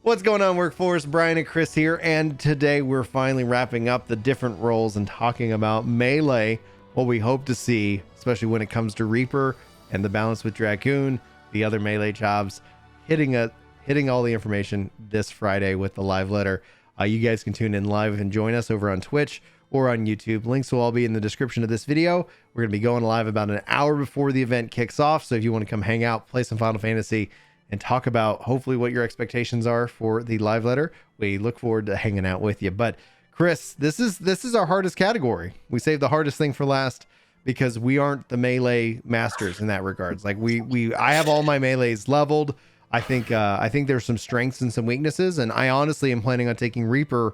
What's going on, Workforce? Brian and Chris here, and today we're finally wrapping up the different roles and talking about Melee, what we hope to see, especially when it comes to Reaper and the balance with Dragoon, the other Melee jobs, hitting all the information this Friday with the live letter. You guys can tune in live and join us over on Twitch or on YouTube. Links will all be in the description of this video. We're going to be going live about an hour before the event kicks off, so if you want to come hang out, play some Final Fantasy, and talk about hopefully what your expectations are for the live letter, we look forward to hanging out with you. But Chris, this is our hardest category. We saved the hardest thing for last because we aren't the Melee masters in that regards. Like I have all my Melees leveled. I think there's some strengths and some weaknesses, and I honestly am planning on taking Reaper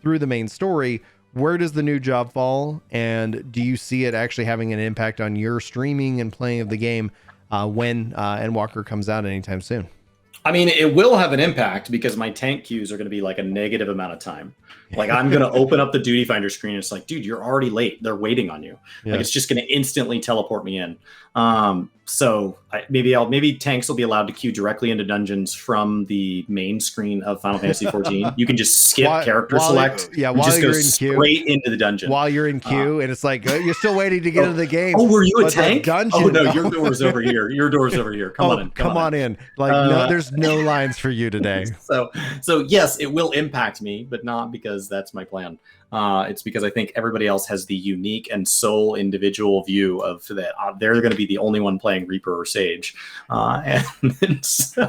through the main story. Where does the new job fall, and do you see it actually having an impact on your streaming and playing of the game when Endwalker comes out anytime soon? I mean, it will have an impact because my tank queues are going to be like a negative amount of time. Like I'm going to open up the duty finder screen. And it's like, dude, you're already late. They're waiting on you. Yeah. Like it's just going to instantly teleport me in. So maybe tanks will be allowed to queue directly into dungeons from the main screen of Final Fantasy XIV. You can just skip character select. While just you're go in queue, straight into the dungeon. While you're in queue, and it's like you're still waiting to get into the game. Oh, were you a tank? Dungeon, oh no, your door's over here. Your door's over here. Come on in. Like no, there's no lines for you today. So yes, it will impact me, but not because that's my plan. It's because I think everybody else has the unique and sole individual view of that. They're going to be the only one playing Reaper or Sage. And so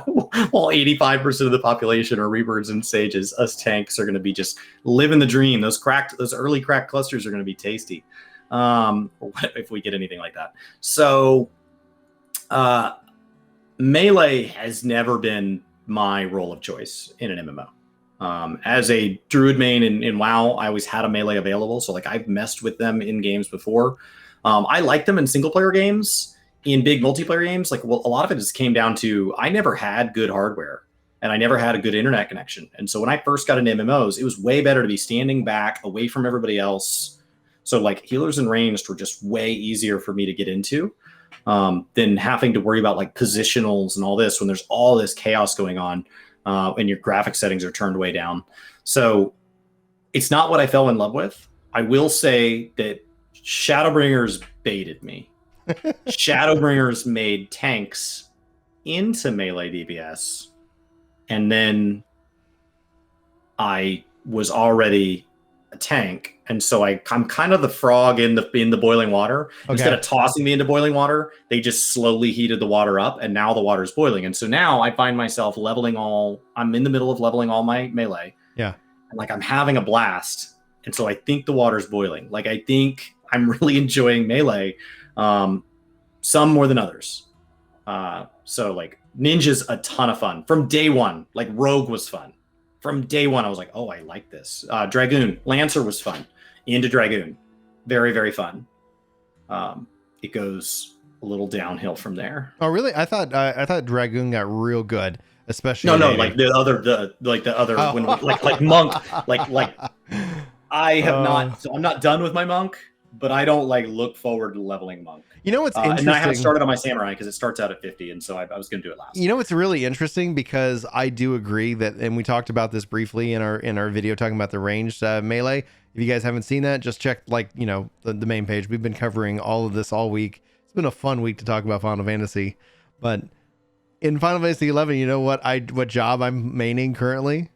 while 85% of the population are Reapers and Sages, us tanks are going to be just living the dream. Those early cracked clusters are going to be tasty. If we get anything like that. So Melee has never been my role of choice in an MMO. As a druid main in WoW, I always had a melee available. So like I've messed with them in games before. I like them in single player games. In big multiplayer games, like a lot of it just came down to I never had good hardware and I never had a good internet connection. And so when I first got into MMOs, it was way better to be standing back away from everybody else. So like healers and ranged were just way easier for me to get into than having to worry about like positionals and all this when there's all this chaos going on. And your graphic settings are turned way down. So it's not what I fell in love with. I will say that Shadowbringers baited me. Shadowbringers made tanks into melee DPS. And then I was already a tank. And so I'm kind of the frog in the boiling water. Okay. Instead of tossing me into boiling water, they just slowly heated the water up, and now the water is boiling. And so now I find myself I'm in the middle of leveling all my melee. Yeah. And like I'm having a blast. And so I think the water's boiling. Like I think I'm really enjoying melee, some more than others. So like Ninja's a ton of fun from day one. Like Rogue was fun. From day one, I was like, oh, I like this. Dragoon, Lancer was fun. Into Dragoon. Very, very fun. It goes a little downhill from there. Oh, really? I thought Dragoon got real good, especially. No, like the other oh. when like monk, like I have not. So I'm not done with my monk, but I don't like look forward to leveling monk. You know what's interesting? And I haven't started on my samurai because it starts out at 50, and so I was going to do it last. You know what's really interesting, because I do agree that, and we talked about this briefly in our video talking about the ranged melee. If you guys haven't seen that, just check the main page. We've been covering all of this all week. It's been a fun week to talk about Final Fantasy. But in Final Fantasy XI, you know what job I'm maining currently?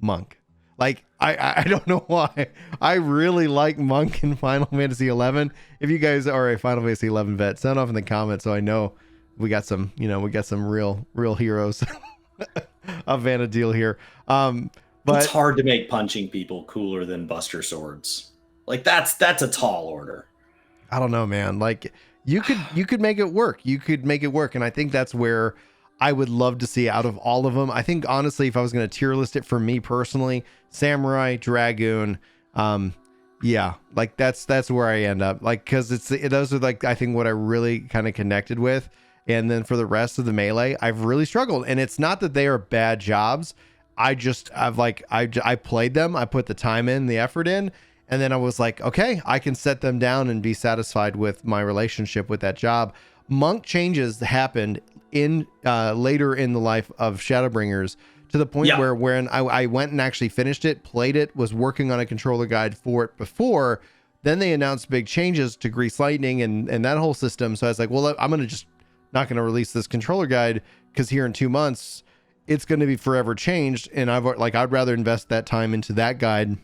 Monk. Like, I don't know why. I really like Monk in Final Fantasy XI. If you guys are a Final Fantasy XI vet, sound off in the comments so I know we got some real heroes of Vanadil here. But it's hard to make punching people cooler than Buster Swords. Like that's a tall order. I don't know, man. Like you could make it work. You could make it work, and I think that's where I would love to see out of all of them. I think honestly, if I was going to tier list it for me personally, Samurai, Dragoon, yeah, like that's where I end up. Like, because those are like I think what I really kind of connected with, and then for the rest of the melee, I've really struggled. And it's not that they are bad jobs. I played them. I put the time in, the effort in, and then I was like, okay, I can set them down and be satisfied with my relationship with that job. Monk changes happened in later in the life of Shadowbringers to the point Yeah. where when I went and actually finished it, played it, was working on a controller guide for it before. Then they announced big changes to Grease Lightning and that whole system. So I was like, well, I'm going to just not going to release this controller guide because here in 2 months, it's going to be forever changed. And I'd rather invest that time into that guide.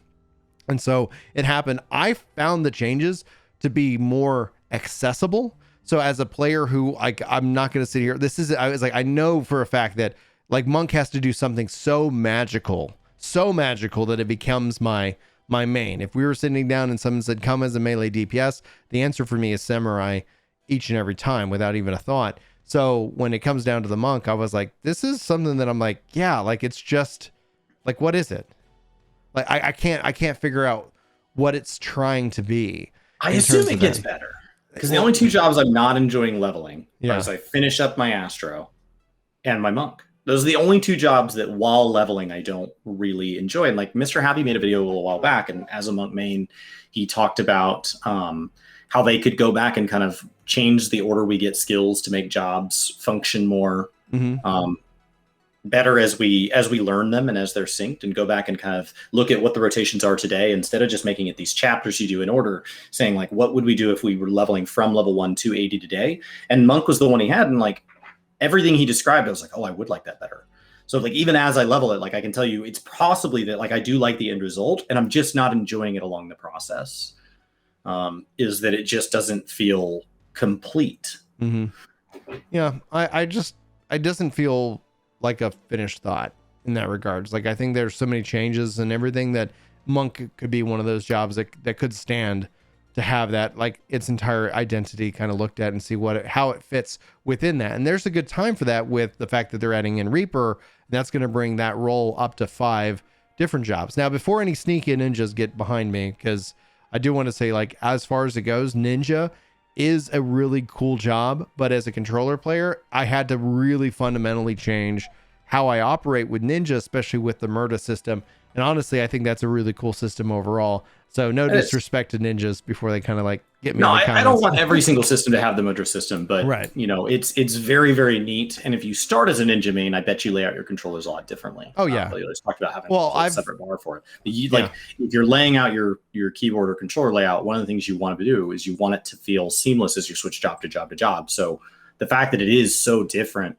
And so it happened. I found the changes to be more accessible. So as a player who I'm not going to sit here, I was like, I know for a fact that like Monk has to do something so magical that it becomes my main. If we were sitting down and someone said, come as a melee DPS, the answer for me is Samurai each and every time without even a thought. So when it comes down to the Monk, I was like, this is something that I'm like, yeah, like it's just like, what is it? Like, I can't figure out what it's trying to be. I assume it gets better because the only two jobs I'm not enjoying leveling are as I finish up my Astro and my Monk. Those are the only two jobs that while leveling, I don't really enjoy. And like Mr. Happy made a video a little while back, and as a Monk main, he talked about how they could go back and kind of change the order we get skills to make jobs function more better as we learn them and as they're synced, and go back and kind of look at what the rotations are today instead of just making it these chapters you do in order, saying like, what would we do if we were leveling from level 1 to 80 today? And Monk was the one he had, and like everything he described, I was like, oh, I would like that better. So like even as I level it, like I can tell you it's possibly that like I do like the end result, and I'm just not enjoying it along the process. Is that it just doesn't feel complete. Yeah, it doesn't feel like a finished thought in that regards. Like I think there's so many changes and everything that Monk could be one of those jobs that could stand to have that like its entire identity kind of looked at and see how it fits within that. And there's a good time for that with the fact that they're adding in Reaper, and that's going to bring that role up to 5 different jobs. Now, before any sneaky ninjas get behind me, because I do want to say, like, as far as it goes, ninja is a really cool job, but as a controller player, I had to really fundamentally change how I operate with ninja, especially with the murder system. And honestly, I think that's a really cool system overall. So no disrespect to ninjas before they kind of like get me. No, I don't want every single system to have the Mudra system, but right. You know, it's very, very neat. And if you start as a ninja main, I bet you lay out your controllers a lot differently. Oh yeah. We always talked about having a separate bar for it. But if you're laying out your keyboard or controller layout, one of the things you want to do is you want it to feel seamless as you switch job to job to job. So the fact that it is so different,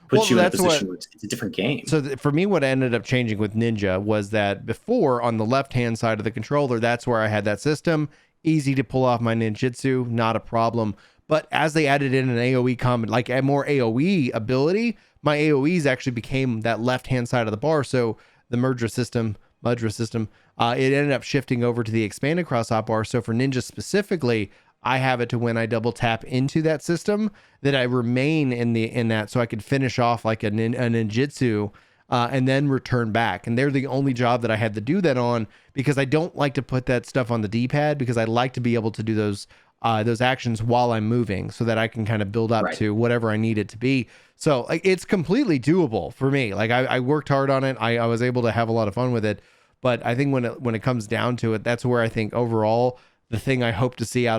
puts you in a position where it's a different game. So for me, what ended up changing with Ninja was that before on the left-hand side of the controller, that's where I had that system. Easy to pull off my ninjutsu, not a problem. But as they added in an AoE comment, like a more AoE ability, my AoEs actually became that left-hand side of the bar. So the Mudra system, it ended up shifting over to the expanded cross-hop bar. So for Ninja specifically, I have it to when I double tap into that system that I remain in that, so I could finish off like a ninjutsu and then return back. And they're the only job that I had to do that on, because I don't like to put that stuff on the D-pad, because I like to be able to do those actions while I'm moving, so that I can kind of build up to whatever I need it to be. So like it's completely doable for me. Like I worked hard on it. I was able to have a lot of fun with it. But I think when it comes down to it, that's where I think overall the thing I hope to see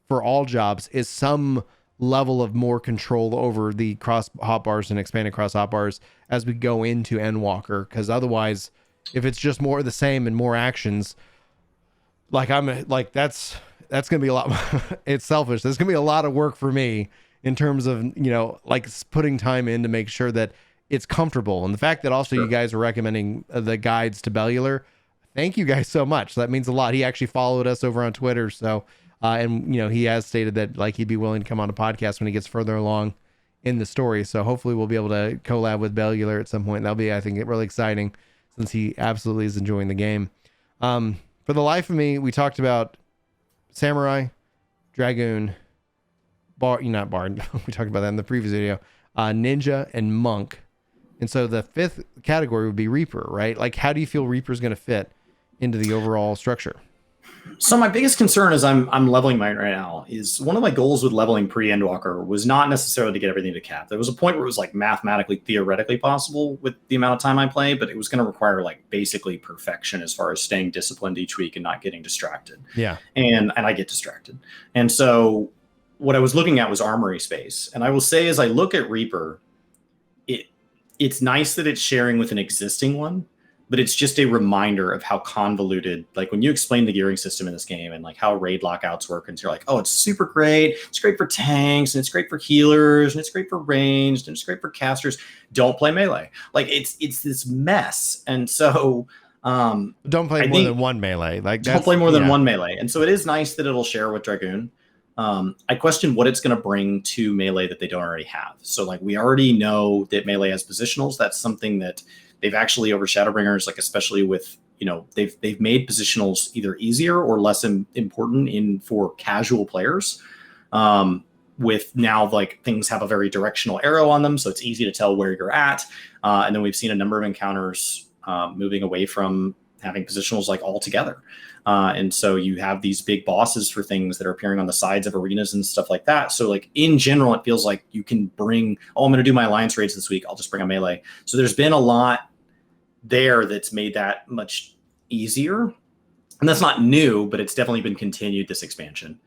for all jobs is some level of more control over the cross hot bars and expanded cross hot bars as we go into Endwalker. Because otherwise, if it's just more of the same and more actions, like that's gonna be a lot. It's selfish. There's gonna be a lot of work for me in terms of, you know, like putting time in to make sure that it's comfortable. And the fact that also you guys are recommending the guides to Bellular, thank you guys so much. That means a lot. He actually followed us over on Twitter, so. And, you know, he has stated that like he'd be willing to come on a podcast when he gets further along in the story. So hopefully we'll be able to collab with Bellular at some point. That'll be, I think, really exciting, since he absolutely is enjoying the game. For the life of me, we talked about Samurai, Dragoon, not Bard. We talked about that in the previous video. Ninja and Monk. And so the 5th category would be Reaper, right? Like, how do you feel Reaper's going to fit into the overall structure? So my biggest concern as I'm leveling mine right now is one of my goals with leveling pre-Endwalker was not necessarily to get everything to cap. There was a point where it was like mathematically, theoretically possible with the amount of time I play, but it was going to require like basically perfection as far as staying disciplined each week and not getting distracted. Yeah. And I get distracted. And so what I was looking at was armory space. And I will say, as I look at Reaper, it's nice that it's sharing with an existing one, but it's just a reminder of how convoluted, like when you explain the gearing system in this game and like how raid lockouts work, and you're like, oh, it's super great. It's great for tanks and it's great for healers and it's great for ranged and it's great for casters. Don't play melee. Like it's this mess. And so don't play more than one melee. Like don't play more than one melee. And so it is nice that it'll share with Dragoon. I question what it's going to bring to melee that they don't already have. So like we already know that melee has positionals. That's something that they've actually over Shadowbringers, like especially with, they've made positionals either easier or less important for casual players. With now like things have a very directional arrow on them, so it's easy to tell where you're at. And then we've seen a number of encounters moving away from having positionals like altogether. And so you have these big bosses for things that are appearing on the sides of arenas and stuff like that. So like in general, it feels like you can bring, I'm going to do my alliance raids this week. I'll just bring a melee. So there's been a lot there that's made that much easier. And that's not new, but it's definitely been continued this expansion.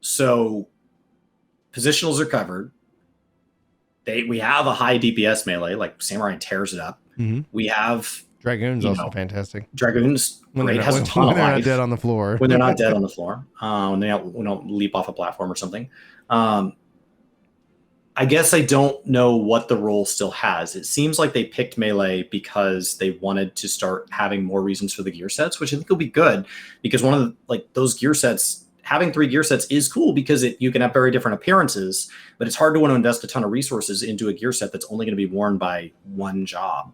So positionals are covered. We have a high DPS melee, like Samurai tears it up. Mm-hmm. We have Dragoon's also fantastic. Dragoon's great, has a ton of life. When they're not dead on the floor. When they're not dead on the floor. When they don't leap off a platform or something. I guess I don't know what the role still has. It seems like they picked melee because they wanted to start having more reasons for the gear sets, which I think will be good, because one of the, like those gear sets, having 3 gear sets is cool because you can have very different appearances, but it's hard to want to invest a ton of resources into a gear set that's only going to be worn by one job.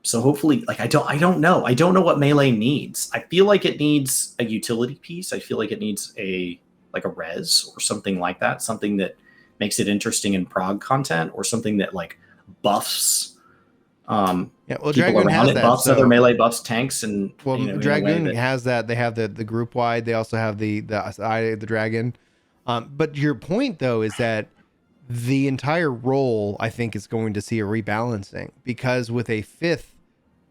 So hopefully, like I don't know what melee needs. I feel like it needs a utility piece. I feel like it needs a res or something like that, something that makes it interesting in prog content, or something that like buffs Dragoon has that. Buffs other melee, buffs tanks, and Dragoon has that. They have the group wide. They also have the eye of the dragon. But your point though is that the entire role, I think, is going to see a rebalancing, because with a 5th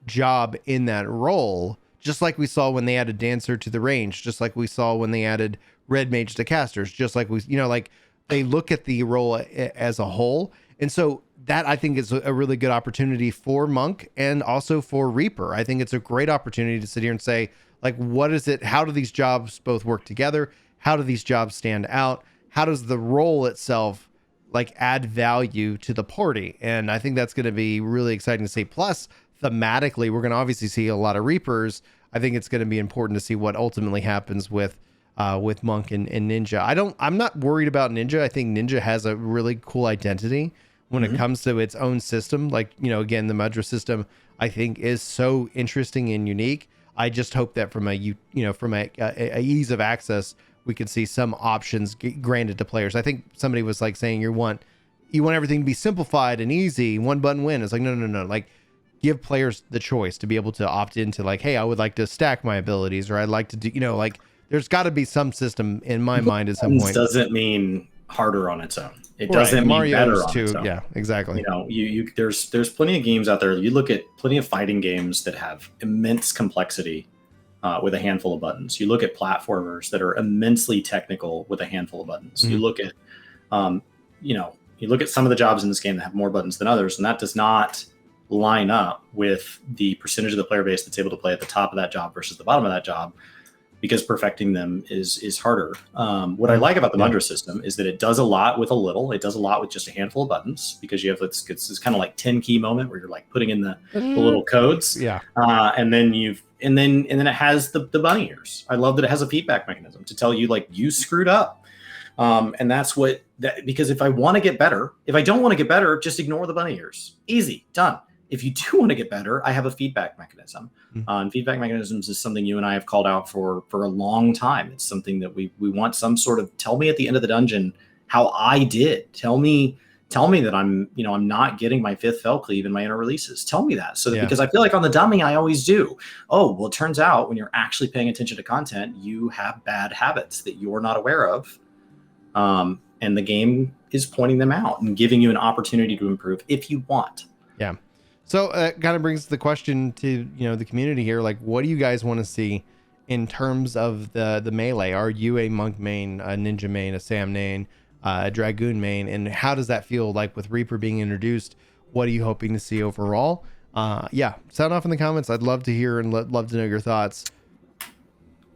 job in that role, just like we saw when they added dancer to the range, just like we saw when they added red mage to casters, just like we, like they look at the role as a whole. And so that I think is a really good opportunity for Monk and also for Reaper. I think it's a great opportunity to sit here and say, like, what is it? How do these jobs both work together? How do these jobs stand out? How does the role itself like add value to the party? And I think that's going to be really exciting to see. Plus, thematically, we're going to obviously see a lot of Reapers. I think it's going to be important to see what ultimately happens with Monk and Ninja. I'm not worried about Ninja. I think Ninja has a really cool identity when it comes to its own system. Like, again, the Mudra system, I think, is so interesting and unique. I just hope that from a ease of access, we can see some options granted to players. I think somebody was like saying you want everything to be simplified and easy, one button win. It's like, no. Like, give players the choice to be able to opt into like, hey, I would like to stack my abilities, or I'd like to do, like, there's got to be some system in my mind at some point. Doesn't mean harder on its own. It doesn't mean better on its own. Yeah, exactly. There's plenty of games out there. You look at plenty of fighting games that have immense complexity with a handful of buttons. You look at platformers that are immensely technical with a handful of buttons. Mm-hmm. You look at, you look at some of the jobs in this game that have more buttons than others, and that does not line up with the percentage of the player base that's able to play at the top of that job versus the bottom of that job, because perfecting them is harder. What I like about the Mudra system is that it does a lot with a little. It does a lot with just a handful of buttons, because you have it's this kind of like 10 key moment where you're like putting in the little codes. Yeah. And then it has the bunny ears. I love that it has a feedback mechanism to tell you like you screwed up. And that's because if I want to get better, if I don't want to get better, just ignore the bunny ears. Easy, done. If you do want to get better, I have a feedback mechanism. And feedback mechanisms is something you and I have called out for a long time. It's something that we want some sort of, tell me at the end of the dungeon how I did. Tell me that I'm not getting my 5th fell cleave in my inner releases. Tell me that. So that, because I feel like on the dummy, I always do. Oh, well, it turns out when you're actually paying attention to content, you have bad habits that you're not aware of. And the game is pointing them out and giving you an opportunity to improve if you want. Yeah. So it kind of brings the question to, the community here. Like, what do you guys want to see in terms of the melee? Are you a Monk main, a Ninja main, a Sam main? Dragoon main, and how does that feel like with Reaper being introduced? What are you hoping to see overall? Yeah, sound off in the comments. I'd love to hear and love to know your thoughts.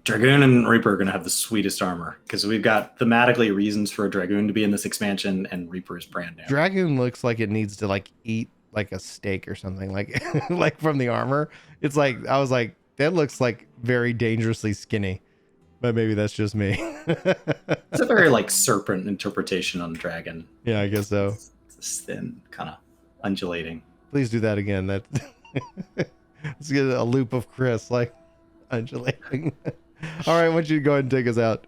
Dragoon and Reaper are going to have the sweetest armor because we've got thematically reasons for a Dragoon to be in this expansion, and Reaper is brand new. Dragoon looks like it needs to like eat like a steak or something, like like from the armor. It's like, I was like, that looks like very dangerously skinny, but maybe that's just me. It's a very like serpent interpretation on dragon. Yeah, I guess so. It's thin, kind of undulating. Please do that again. That let's get a loop of Chris like undulating. All right, I want you to go ahead and take us out.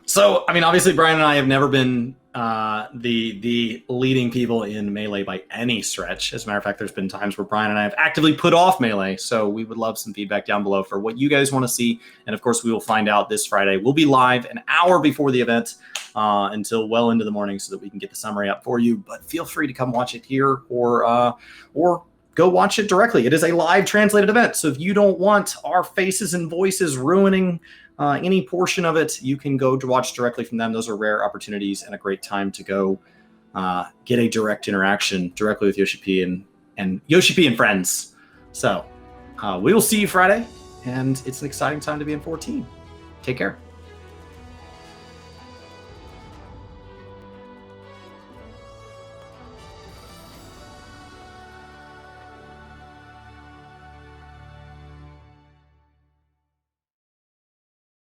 So, I mean, obviously, Brian and I have never been the leading people in Melee by any stretch. As a matter of fact, there's been times where Brian and I have actively put off Melee. So we would love some feedback down below for what you guys want to see. And of course, we will find out this Friday. We'll be live an hour before the event until well into the morning so that we can get the summary up for you. But feel free to come watch it here or go watch it directly. It is a live translated event. So if you don't want our faces and voices ruining any portion of it, you can go to watch directly from them. Those are rare opportunities and a great time to go get a direct interaction directly with Yoshi P and Yoshi P and friends. So we will see you Friday, and it's an exciting time to be in 14. Take care.